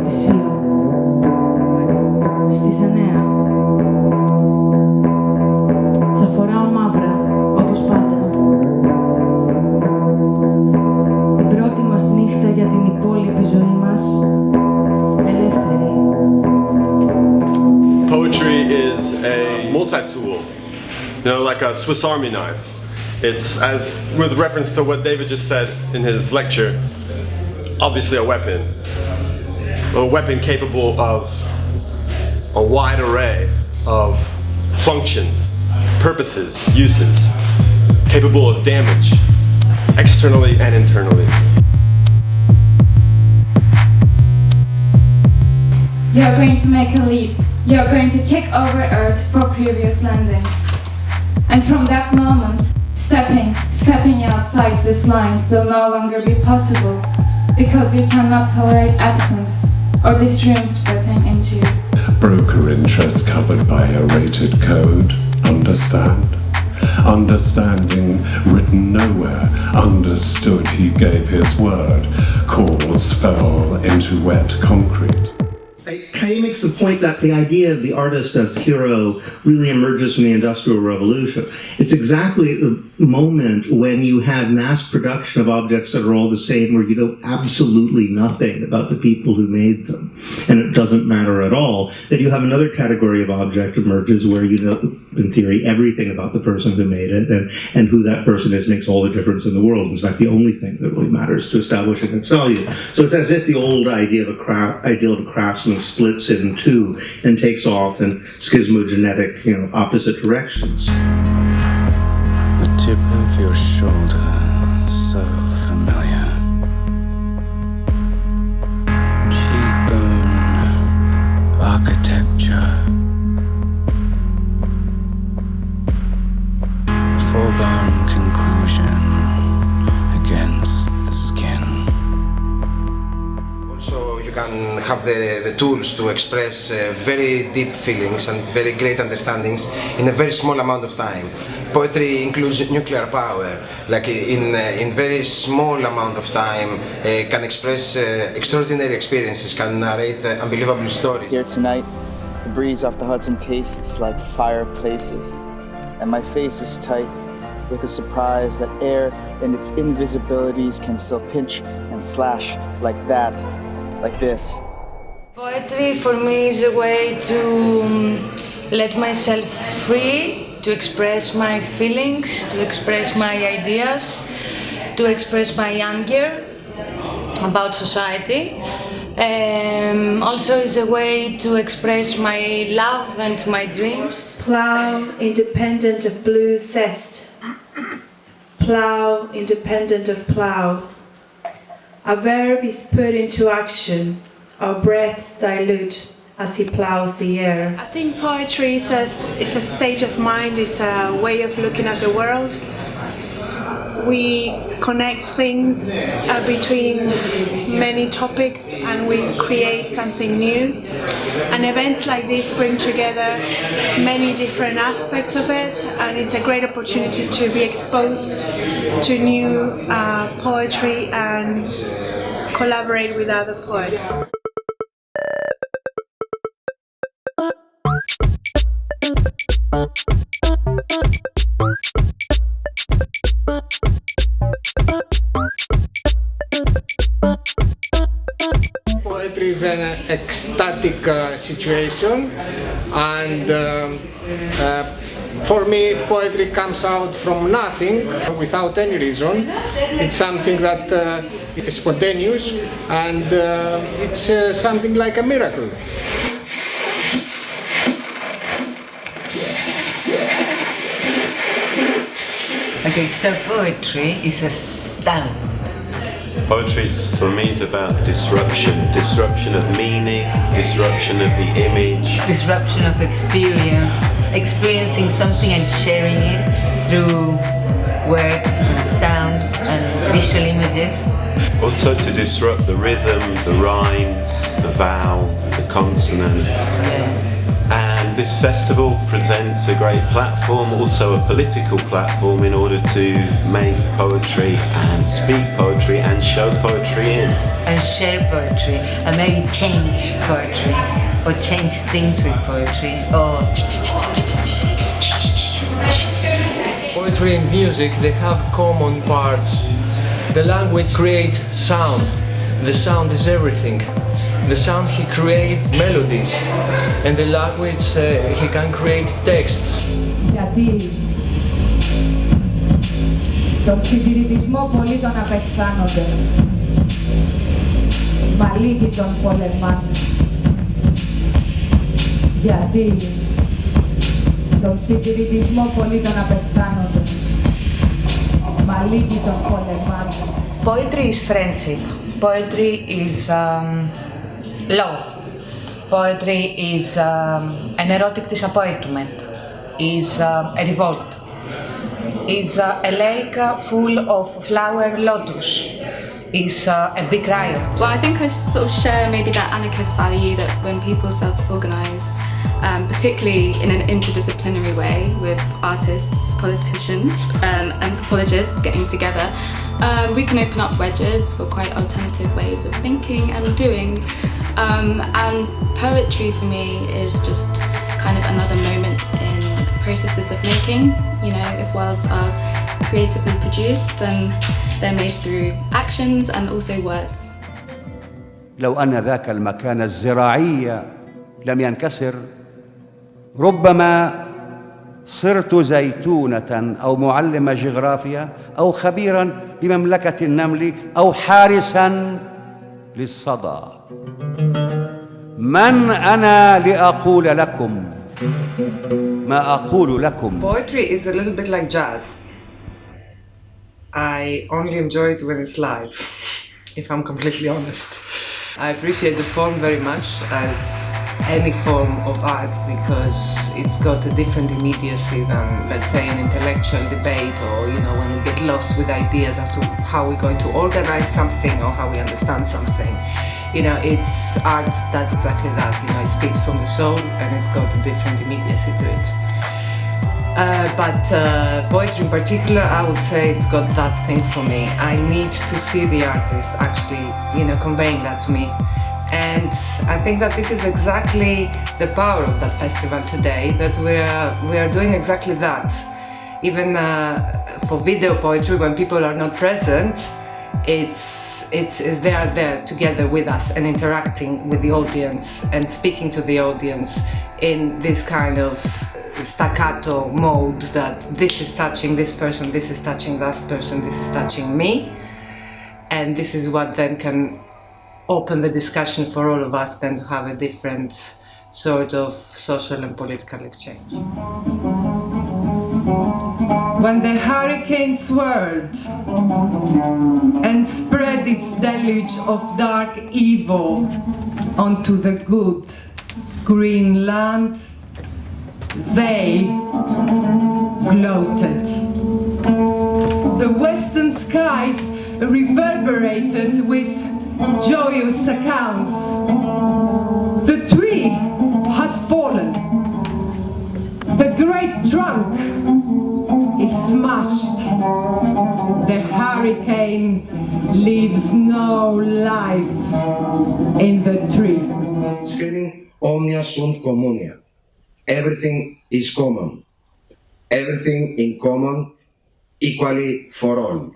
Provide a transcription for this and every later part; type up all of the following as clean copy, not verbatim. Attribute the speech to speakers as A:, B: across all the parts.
A: Πατησίου. Στη Σανέα. Θα φοράω μαύρα, όπως πάντα. Η πρώτη μας νύχτα για την υπόλοιπη ζωή μας, ελεύθερη.
B: Poetry is a multi-tool, like a Swiss Army knife. It's, as with reference to what David just said in his lecture, obviously a weapon capable of a wide array of functions, purposes, uses, capable of damage, externally and internally.
C: You're going to make a leap. You're going to kick over Earth for previous landings. And from that moment, stepping outside this line will no longer be possible, because you cannot tolerate absence or this room spreading into you.
D: Broker interests covered by a rated code. Understand? Understanding written nowhere. Understood he gave his word. Calls fell into wet concrete.
E: He makes the point that the idea of the artist as hero really emerges from the Industrial Revolution. It's exactly the moment when you have mass production of objects that are all the same, where you know absolutely nothing about the people who made them, and it doesn't matter at all, that you have another category of object emerges where you know, in theory, everything about the person who made it, and who that person is makes all the difference in the world. In fact, the only thing that really matters to establishing its value. So it's as if the old idea of a craftsman splits in two and takes off in schismogenetic, opposite directions.
F: The tip of your shoulder, so familiar. Cheekbone, architecture. A foregone conclusion against the skin.
G: Also, you can have the tools to express very deep feelings and very great understandings in a very small amount of time. Poetry includes nuclear power, like in very small amount of time, can express extraordinary experiences, can narrate unbelievable stories.
H: Here tonight, the breeze off the Hudson tastes like fireplaces, and my face is tight with a surprise that air in its invisibilities can still pinch and slash like that, like this.
I: Poetry for me is a way to let myself free, to express my feelings, to express my ideas, to express my anger about society. Also is a way to express my love and my dreams.
J: Plough independent of blue zest. Plough independent of plough. A verb is put into action. Our breaths dilute as he ploughs the air.
K: I think poetry is a state of mind, is a way of looking at the world. We connect things between many topics and we create something new. And events like this bring together many different aspects of it, and it's a great opportunity to be exposed to new poetry and collaborate with other poets.
L: Poetry is an ecstatic situation, and for me poetry comes out from nothing, without any reason. It's something that is spontaneous, and it's something like a miracle.
M: Okay, so poetry is a sound.
N: Poetry, for me, is about disruption of meaning, disruption of the image,
M: disruption of experience, experiencing something and sharing it through words and sound and visual images.
N: Also to disrupt the rhythm, the rhyme, the vowel, the consonants.
M: Yeah.
N: And this festival presents a great platform, also a political platform, in order to make poetry and speak poetry and show poetry in.
M: And share poetry, and maybe change poetry, or change things with poetry, or...
O: Poetry and music, they have common parts. The language creates sound. The sound is everything. The sound, he creates melodies, and the language, he can create texts.
A: Γιατί τον συντηρητισμό πολλοί τον απεχθάνονται, μα λίγοι τον πολεμάνε. Γιατί τον συντηρητισμό πολλοί τον απεχθάνονται, μα λίγοι τον πολεμάνε.
I: Poetry is friendship. Poetry is love. Poetry is an erotic disappointment, is a revolt, is a lake full of flower lotus, is a big riot.
P: Well, I think I sort of share maybe that anarchist value that when people self-organise, particularly in an interdisciplinary way with artists, politicians and anthropologists getting together, we can open up wedges for quite alternative ways of thinking and doing. And poetry for me is just kind of another moment in processes of making. You know, if worlds are creatively produced, then they're made through actions and also words.
Q: لو أن ذاك المكان الزراعي لم ينكسر، ربما صرت زيتونة أو معلم جغرافيا أو خبيراً بمملكة النمل أو حارساً للصدى. من أنا لأقول لكم ما أقول لكم؟
R: Poetry is a little bit like jazz. I only enjoy it when it's live, if I'm completely honest. I appreciate the form very much as any form of art because it's got a different immediacy than, let's say, an intellectual debate, or, you know, when we get lost with ideas as to how we're going to organize something or how we understand something. You know, it's art does exactly that. You know, it speaks from the soul and it's got a different immediacy to it. But poetry in particular, I would say it's got that thing for me. I need to see the artist actually, you know, conveying that to me. And I think that this is exactly the power of that festival today, that we are doing exactly that. Even for video poetry, when people are not present, they are there together with us and interacting with the audience and speaking to the audience in this kind of staccato mode that this is touching this person, this is touching that person, this is touching me. And this is what then can open the discussion for all of us then to have a different sort of social and political exchange.
S: When the hurricane swirled and spread its deluge of dark evil onto the good green land, they gloated. The western skies reverberated with joyous accounts. The tree has fallen. The great trunk is smashed. The hurricane leaves no life in the tree.
T: Screaming omnia sunt communia. Everything is common. Everything in common, equally for all.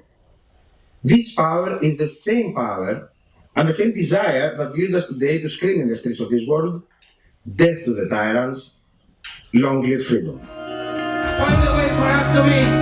T: This power is the same power and the same desire that leads us today to scream in the streets of this world, death to the tyrants, long live freedom.
O: Find a way for us to meet.